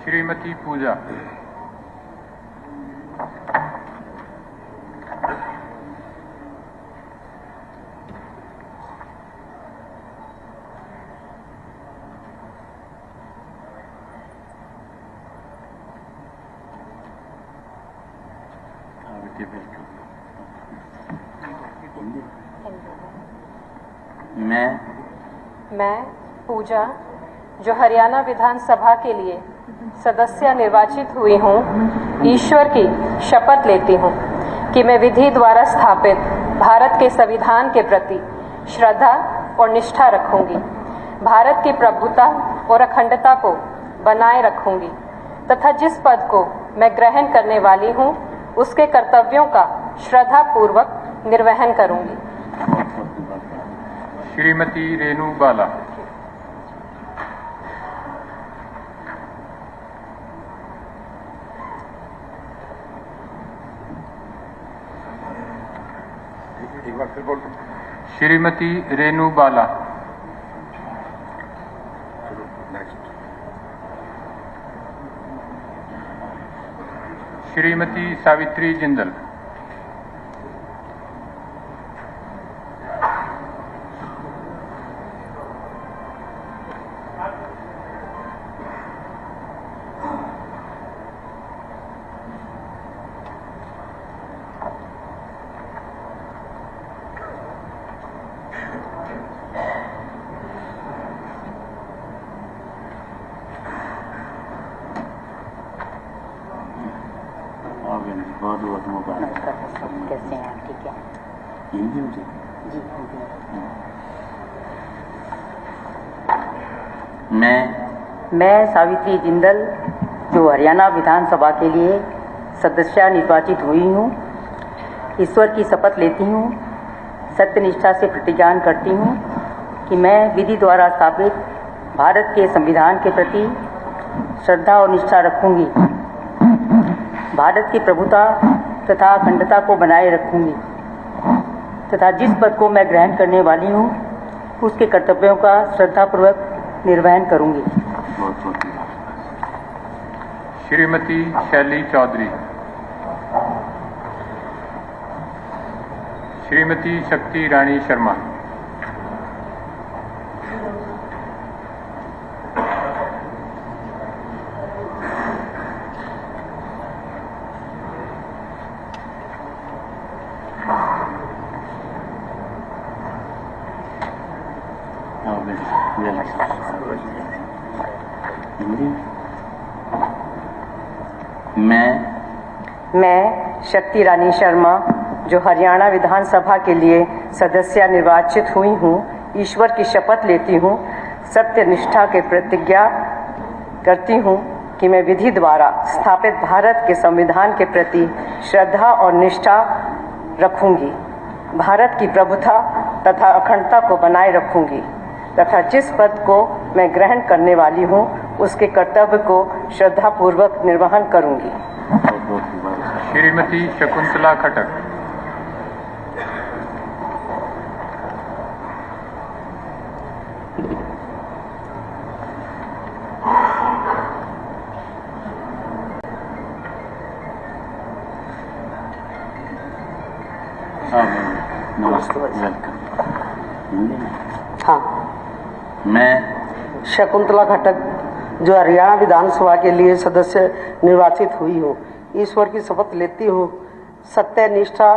श्रीमती पूजा। मैं पूजा, जो हरियाणा विधानसभा के लिए सदस्य निर्वाचित हुई हूँ, ईश्वर की शपथ लेती हूँ कि मैं विधि द्वारा स्थापित भारत के संविधान के प्रति श्रद्धा और निष्ठा रखूंगी, भारत की प्रभुता और अखंडता को बनाए रखूंगी तथा जिस पद को मैं ग्रहण करने वाली हूँ उसके कर्तव्यों का श्रद्धापूर्वक निर्वहन करूंगी। श्रीमती रेणु बाला। श्रीमती रेणु बाला। श्रीमती सावित्री जिंदल। बहुत मुबारक। कैसे हैं? ठीक है। हिंदी में जी। मैं सावित्री जिंदल, जो हरियाणा विधानसभा के लिए सदस्य निर्वाचित हुई हूँ, ईश्वर की शपथ लेती हूँ, सत्यनिष्ठा से प्रतिज्ञान करती हूँ कि मैं विधि द्वारा स्थापित भारत के संविधान के प्रति श्रद्धा और निष्ठा रखूंगी, भारत की प्रभुता तथा अखंडता को बनाए रखूंगी तथा जिस पद को मैं ग्रहण करने वाली हूँ उसके कर्तव्यों का श्रद्धापूर्वक निर्वहन करूंगी। श्रीमती शैली चौधरी। श्रीमती शक्ति रानी शर्मा। मैं शक्ति रानी शर्मा, जो हरियाणा विधानसभा के लिए सदस्य निर्वाचित हुई हूँ, ईश्वर की शपथ लेती हूँ, सत्यनिष्ठा के प्रतिज्ञा करती हूँ कि मैं विधि द्वारा स्थापित भारत के संविधान के प्रति श्रद्धा और निष्ठा रखूंगी, भारत की प्रभुता तथा अखंडता को बनाए रखूंगी तथा जिस पद को मैं ग्रहण करने वाली हूँ उसके कर्तव्य को श्रद्धापूर्वक निर्वहन करूंगी। श्रीमती शकुंतला खटक। हाँ, मैं शकुंतला खटक, जो हरियाणा विधानसभा के लिए सदस्य निर्वाचित हुई हूँ, ईश्वर की शपथ लेती हूँ, सत्यनिष्ठा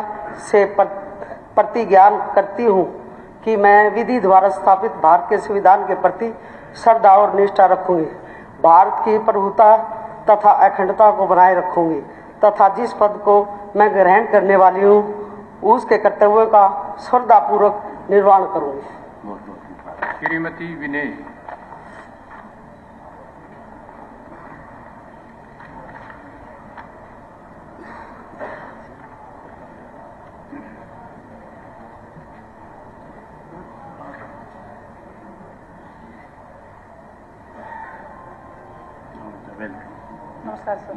से प्रतिज्ञान करती हूँ कि मैं विधि द्वारा स्थापित भारत के संविधान के प्रति श्रद्धा और निष्ठा रखूंगी, भारत की प्रभुता तथा अखंडता को बनाए रखूंगी तथा जिस पद को मैं ग्रहण करने वाली हूँ उसके कर्तव्यों का श्रद्धापूर्वक निर्वहन करूंगी। श्रीमती विनेश। नमस्कार सर।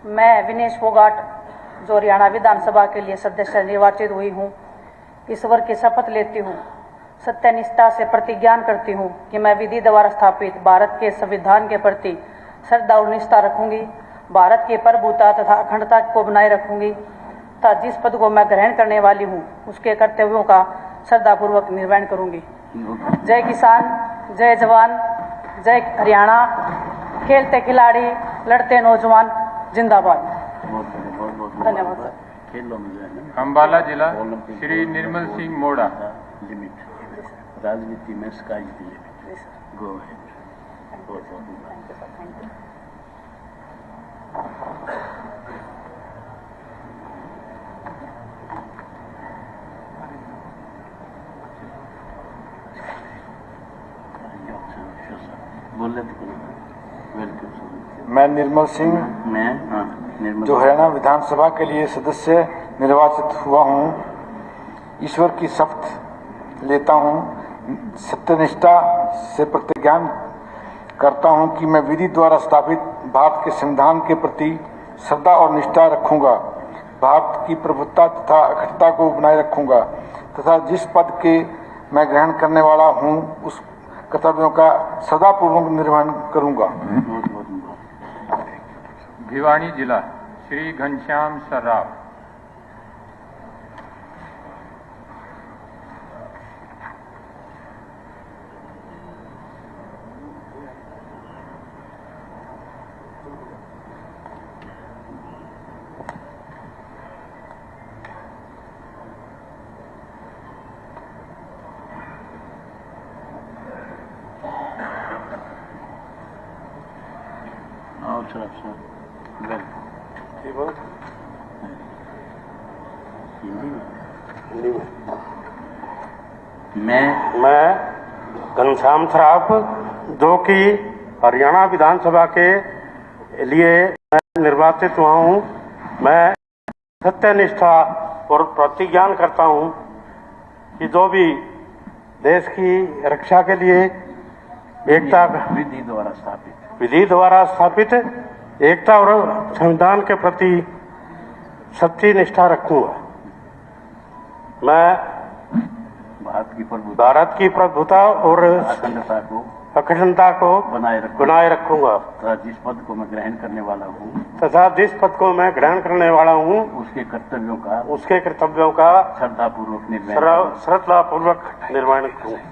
मैं विनेश फोगाट, जो हरियाणा विधानसभा के लिए सदस्य निर्वाचित हुई हूँ, ईश्वर की शपथ लेती हूँ, सत्यनिष्ठा से प्रतिज्ञान करती हूँ कि मैं विधि द्वारा स्थापित भारत के संविधान के प्रति श्रद्धा और निष्ठा रखूंगी, भारत की प्रभुता तथा अखंडता को बनाए रखूंगी तथा जिस पद को मैं ग्रहण करने वाली हूँ उसके कर्तव्यों का श्रद्धापूर्वक निर्वहन करूंगी। जय किसान, जय जवान, जय हरियाणा, खेलते खिलाड़ी, लड़ते नौजवान, जिंदाबाद। बहुत धन्यवाद सर। खेलों में जो है ना अम्बाला जिला श्री निर्मल सिंह मोड़ा। लिमिट राजनीति में sky the limit. Go ahead. बहुत बोले तो वेलकम। मैं निर्मल सिंह मैं निर्मल जो हरियाणा विधानसभा के लिए सदस्य निर्वाचित हुआ हूँ, ईश्वर की शपथ लेता हूँ, सत्यनिष्ठा से प्रतिज्ञान करता हूँ कि मैं विधि द्वारा स्थापित भारत के संविधान के प्रति श्रद्धा और निष्ठा रखूंगा, भारत की प्रभुता तथा अखंडता को बनाए रखूंगा तथा जिस पद के मैं ग्रहण करने वाला हूँ उस कर्तव्यों का सदापूर्वक निर्वहन करूंगा। भिवानी जिला श्री घनश्याम सर्राफ। मैं घनश्याम सराफ जो कि हरियाणा विधानसभा के लिए मैं निर्वाचित हुआ हूँ, मैं सत्यनिष्ठा और प्रतिज्ञान करता हूँ कि जो भी देश की रक्षा के लिए एकता विधि द्वारा स्थापित एकता और संविधान के प्रति सच्ची निष्ठा रखूंगा। मैं भारत की प्रभुता और अखंडता को बनाए रखूंगा तथा जिस पद को मैं ग्रहण करने वाला हूँ उसके कर्तव्यों का श्रद्धापूर्वक निर्वहन करूंगा।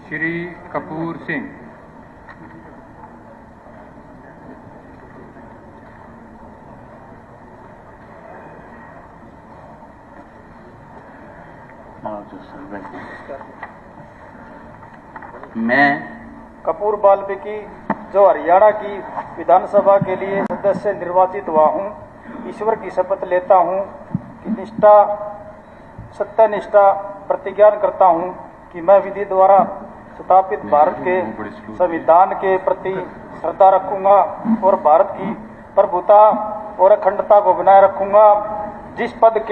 श्री कपूर सिंह। मैं कपूर बाल्मीकि जो हरियाणा की विधानसभा के लिए सदस्य निर्वाचित हुआ हूँ, ईश्वर की शपथ लेता हूँ कि सत्यनिष्ठा प्रतिज्ञान करता हूँ कि मैं विधि द्वारा स्थापित भारत के संविधान के प्रति श्रद्धा रखूंगा और भारत की प्रभुता और अखंडता को बनाए रखूंगा। जिस पद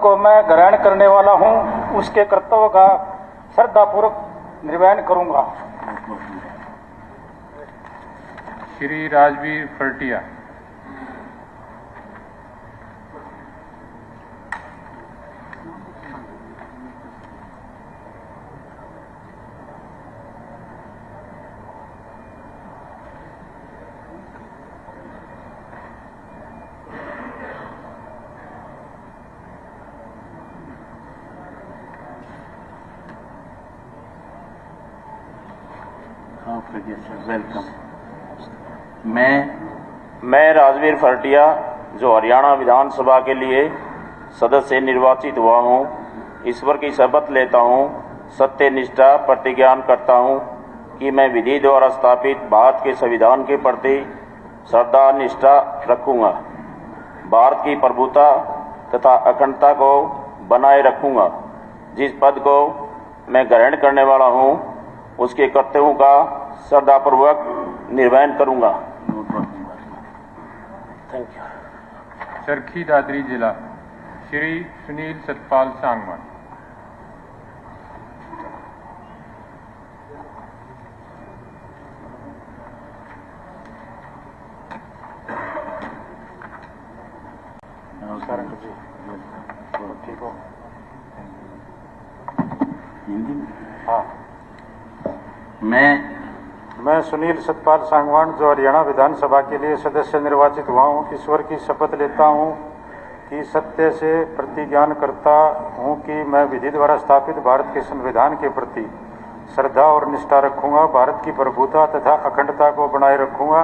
को मैं ग्रहण करने वाला हूं उसके कर्तव्यों का श्रद्धापूर्वक निर्वहन करूंगा। श्री राजवीर फरटिया। वेलकम। मैं राजवीर फरटिया जो हरियाणा विधानसभा के लिए सदस्य निर्वाचित हुआ हूँ, ईश्वर की शपथ लेता हूँ, सत्यनिष्ठा प्रतिज्ञान करता हूँ कि मैं विधि द्वारा स्थापित भारत के संविधान के प्रति श्रद्धा निष्ठा रखूंगा, भारत की प्रभुता तथा अखंडता को बनाए रखूंगा। जिस पद को मैं ग्रहण करने वाला हूँ उसके कर्तव्यों का श्रद्धापूर्वक निर्वहन करूंगा। Thank you. चरखी दादरी जिला श्री सुनील सतपाल सांगवान। ठीक हो हिंदी में? हाँ। मैं सुनील सतपाल सांगवान जो हरियाणा विधानसभा के लिए सदस्य निर्वाचित हुआ हूँ, ईश्वर की शपथ लेता हूँ कि सत्य से प्रतिज्ञान करता हूँ कि मैं विधि द्वारा स्थापित भारत के संविधान के प्रति श्रद्धा और निष्ठा रखूंगा, भारत की प्रभुता तथा अखंडता को बनाए रखूंगा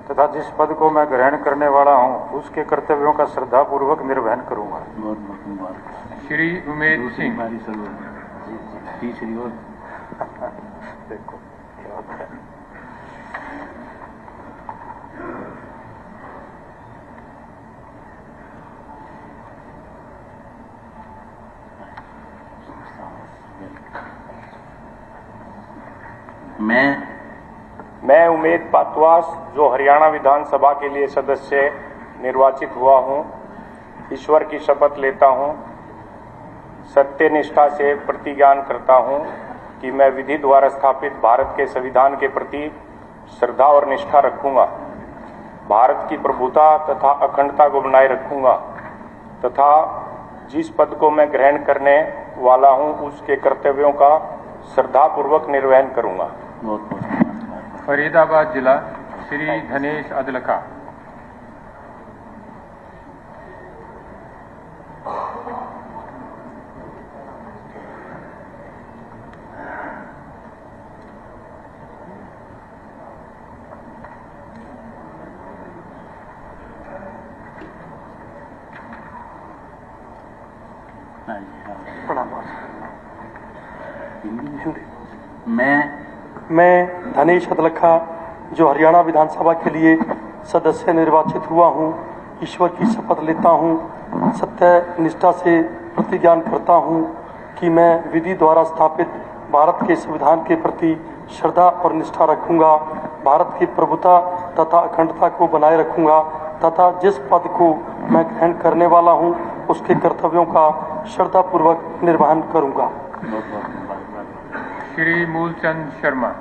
तथा जिस पद को मैं ग्रहण करने वाला हूँ उसके कर्तव्यों का श्रद्धापूर्वक निर्वहन करूंगा। बहुत बहुत मुबारक। श्री उमेद सिंह। तीसरी और देखो मैं उमेद पातवास जो हरियाणा विधानसभा के लिए सदस्य निर्वाचित हुआ हूं, ईश्वर की शपथ लेता हूं, सत्य निष्ठा से प्रतिज्ञान करता हूं कि मैं विधि द्वारा स्थापित भारत के संविधान के प्रति श्रद्धा और निष्ठा रखूंगा, भारत की प्रभुता तथा अखंडता को बनाए रखूंगा तथा जिस पद को मैं ग्रहण करने वाला हूं उसके कर्तव्यों का श्रद्धापूर्वक निर्वहन करूंगा। बहुत बहुत फरीदाबाद जिला श्री धनेश अदलका। मैं धनेश अदलखा जो हरियाणा विधानसभा के लिए सदस्य निर्वाचित हुआ हूँ, ईश्वर की शपथ लेता हूँ, सत्य निष्ठा से प्रतिज्ञान करता हूँ कि मैं विधि द्वारा स्थापित भारत के संविधान के प्रति श्रद्धा और निष्ठा रखूंगा, भारत की प्रभुता तथा अखंडता को बनाए रखूंगा तथा जिस पद को मैं ग्रहण करने वाला हूँ उसके कर्तव्यों का श्रद्धापूर्वक निर्वहन करूंगा। श्री मूलचंद शर्मा।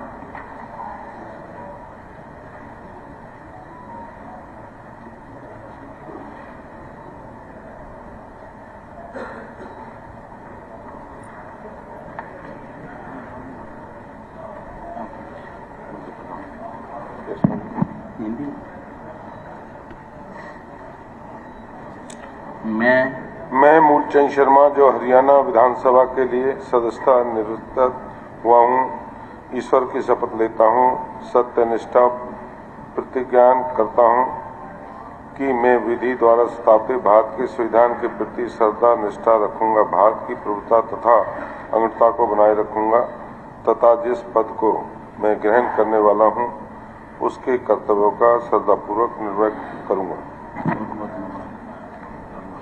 मैं मूलचंद शर्मा जो हरियाणा विधानसभा के लिए सदस्यता निवृत्त हुआ हूँ, ईश्वर की शपथ लेता हूँ, सत्यनिष्ठा प्रतिज्ञान करता हूँ कि मैं विधि द्वारा स्थापित भारत के संविधान के प्रति श्रद्धा निष्ठा रखूंगा, भारत की प्रभुता तथा अखंडता को बनाए रखूंगा तथा जिस पद को मैं ग्रहण करने वाला हूँ उसके कर्तव्यों का श्रद्धापूर्वक निर्वहन करूंगा।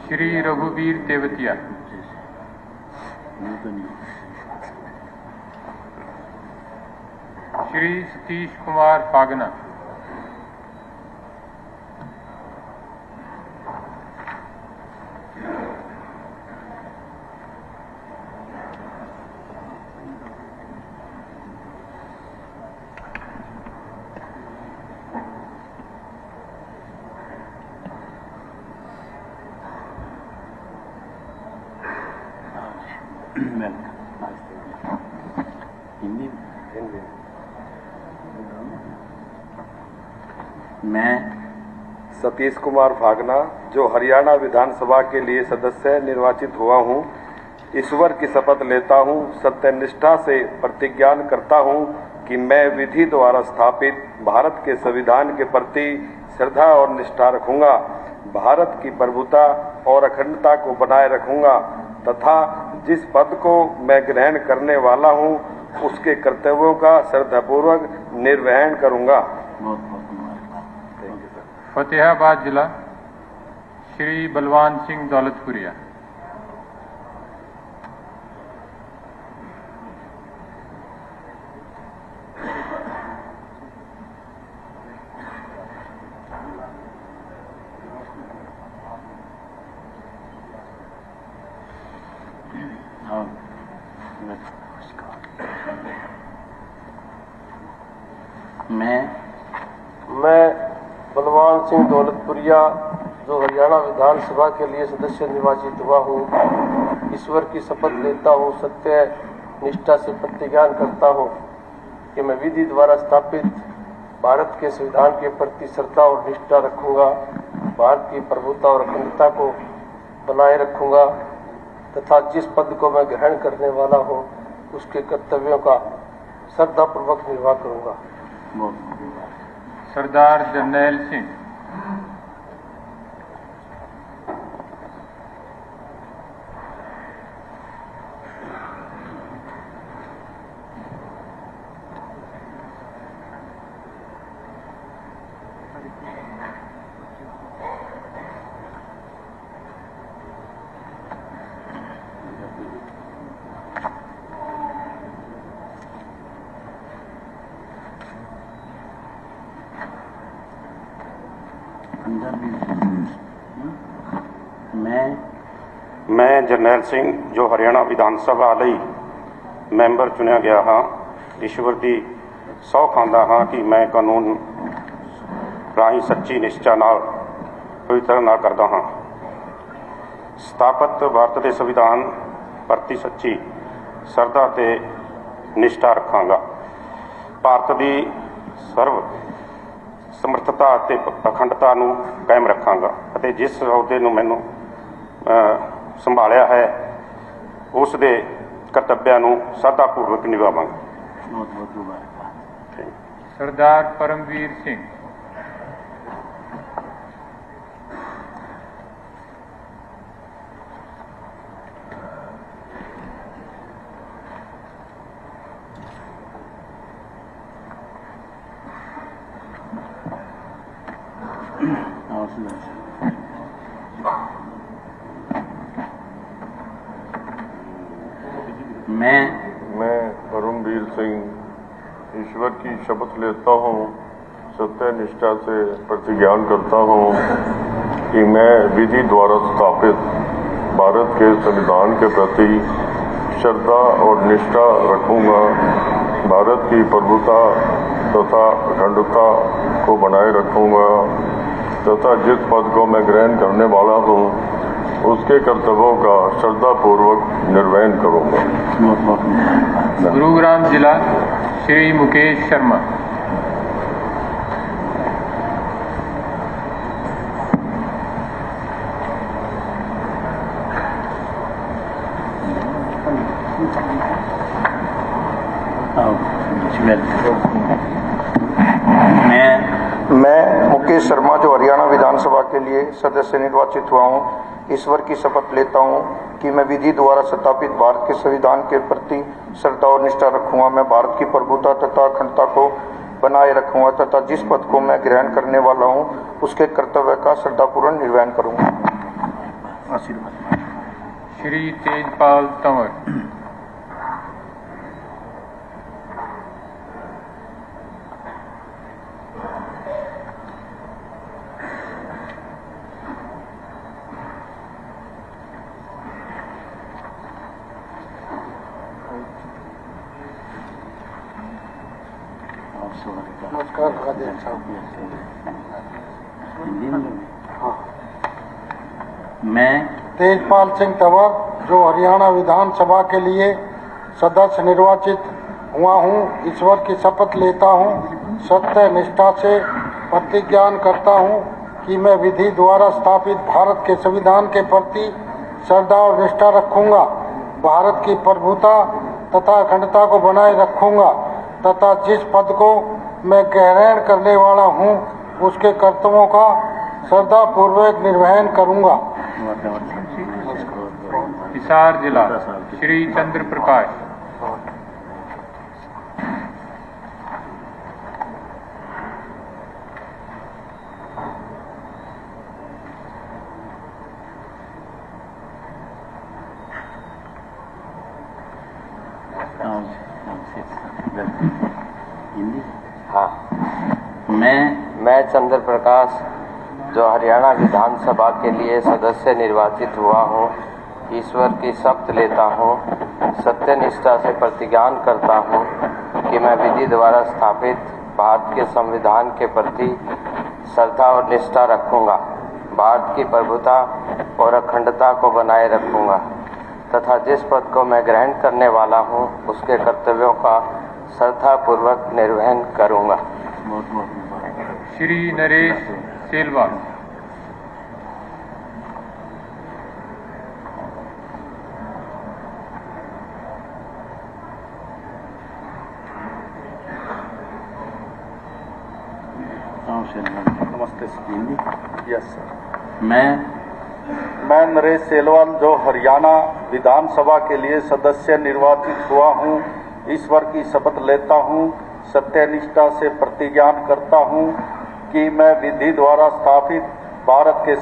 श्री रघुवीर तेवतिया। श्री सतीश कुमार फागना। मैं सतीश कुमार फागना जो हरियाणा विधानसभा के लिए सदस्य निर्वाचित हुआ हूँ, ईश्वर की शपथ लेता हूँ, सत्यनिष्ठा से प्रतिज्ञान करता हूँ कि मैं विधि द्वारा स्थापित भारत के संविधान के प्रति श्रद्धा और निष्ठा रखूंगा, भारत की प्रभुता और अखंडता को बनाए रखूंगा तथा जिस पद को मैं ग्रहण करने वाला हूँ उसके कर्तव्यों का श्रद्धापूर्वक निर्वहन करूंगा। फतेहाबाद जिला श्री बलवान सिंह दौलतपुरिया। मैं बलवान सिंह दौलतपुरिया जो हरियाणा विधानसभा के लिए सदस्य निर्वाचित हुआ हूँ, ईश्वर की शपथ लेता हूँ, सत्य निष्ठा से प्रतिज्ञान करता हूँ कि मैं विधि द्वारा स्थापित भारत के संविधान के प्रति श्रद्धा और निष्ठा रखूंगा, भारत की प्रभुता और अखंडता को बनाए रखूंगा तथा जिस पद को मैं ग्रहण करने वाला हूँ उसके कर्तव्यों का श्रद्धापूर्वक निर्वाह करूंगा। सरदार जरनैल सिंह। मैं जरनैल सिंह जो हरियाणा विधानसभा ਲਈ ਮੈਂਬਰ ਚੁਣਿਆ ਗਿਆ ਹਾਂ, ਈਸ਼ਵਰ ਦੀ ਸਹੁੰ ਖਾਂਦਾ ਹਾਂ ਕਿ ਮੈਂ ਕਾਨੂੰਨ ਰਾਹੀਂ ਸੱਚੀ ਨਿਸ਼ਚਾ ਨਾਲ ਪਵਿੱਤਰਤਾ ਕਰਦਾ ਹਾਂ, ਸਥਾਪਿਤ ਭਾਰਤ ਦੇ ਸੰਵਿਧਾਨ ਪ੍ਰਤੀ ਸੱਚੀ ਸ਼ਰਧਾ ਤੇ ਨਿਸ਼ਠਾ ਰੱਖਾਂਗਾ, ਭਾਰਤ ਦੀ ਸਰਵ ਸਮਰੱਥਤਾ ਅਤੇ ਅਖੰਡਤਾ ਨੂੰ ਕਾਇਮ ਰੱਖਾਂਗਾ ਅਤੇ ਜਿਸ ਅਹੁਦੇ ਨੂੰ ਮੈਨੂੰ ਸੰਭਾਲਿਆ ਹੈ ਉਸ ਦੇ ਕਰਤੱਵਿਆਂ ਨੂੰ ਸ਼ਰਧਾਪੂਰਵਕ ਨਿਭਾਵਾਂਗਾ। बहुत बहुत मुबारक। सरदार परमवीर सिंह। मैं परमवीर सिंह ईश्वर की शपथ लेता हूँ, सत्य निष्ठा से प्रतिज्ञान करता हूँ कि मैं विधि द्वारा स्थापित भारत के संविधान के प्रति श्रद्धा और निष्ठा रखूँगा, भारत की प्रभुता तथा अखंडता को बनाए रखूँगा तथा जिस पद को मैं ग्रहण करने वाला हूँ उसके कर्तव्यों का श्रद्धापूर्वक निर्वहन करूँगा। गुरुग्राम जिला श्री मुकेश शर्मा। मैं मुकेश शर्मा जो हरियाणा विधानसभा के लिए सदस्य निर्वाचित हुआ हूँ, ईश्वर की शपथ लेता हूँ कि मैं विधि द्वारा स्थापित भारत के संविधान के प्रति श्रद्धा और निष्ठा रखूंगा, मैं भारत की प्रभुता तथा अखंडता को बनाए रखूंगा तथा जिस पद को मैं ग्रहण करने वाला हूँ उसके कर्तव्य का श्रद्धापूर्वक निर्वहन करूंगा। श्री तेजपाल तंवर। नमस्कार। मैं तेजपाल सिंह तंवर जो हरियाणा विधानसभा के लिए सदस्य निर्वाचित हुआ हूँ, ईश्वर की शपथ लेता हूँ, सत्य निष्ठा से प्रतिज्ञान करता हूँ कि मैं विधि द्वारा स्थापित भारत के संविधान के प्रति श्रद्धा और निष्ठा रखूँगा, भारत की प्रभुता तथा अखंडता को बनाए रखूँगा तथा जिस पद को मैं ग्रहण करने वाला हूँ उसके कर्तव्यों का श्रद्धापूर्वक निर्वहन करूँगा। हिसार जिला श्री चंद्र प्रकाश। हाँ, मैं चंद्र प्रकाश जो हरियाणा विधानसभा के लिए सदस्य निर्वाचित हुआ हूँ, ईश्वर की शपथ लेता हूँ, सत्यनिष्ठा से प्रतिज्ञान करता हूँ कि मैं विधि द्वारा स्थापित भारत के संविधान के प्रति श्रद्धा और निष्ठा रखूँगा, भारत की प्रभुता और अखंडता को बनाए रखूँगा तथा जिस पद को मैं ग्रहण करने वाला हूँ उसके कर्तव्यों का श्रद्धापूर्वक निर्वहन करूँगा। श्री नरेश सेल्वा। नमस्ते सर। Yes sir. मैं नरेश सेलवाल जो हरियाणा विधानसभा के लिए सदस्य निर्वाचित हुआ हूँ, ईश्वर की शपथ लेता हूँ, सत्यनिष्ठा से प्रतिज्ञान करता हूँ कि मैं विधि द्वारा स्थापित भारत के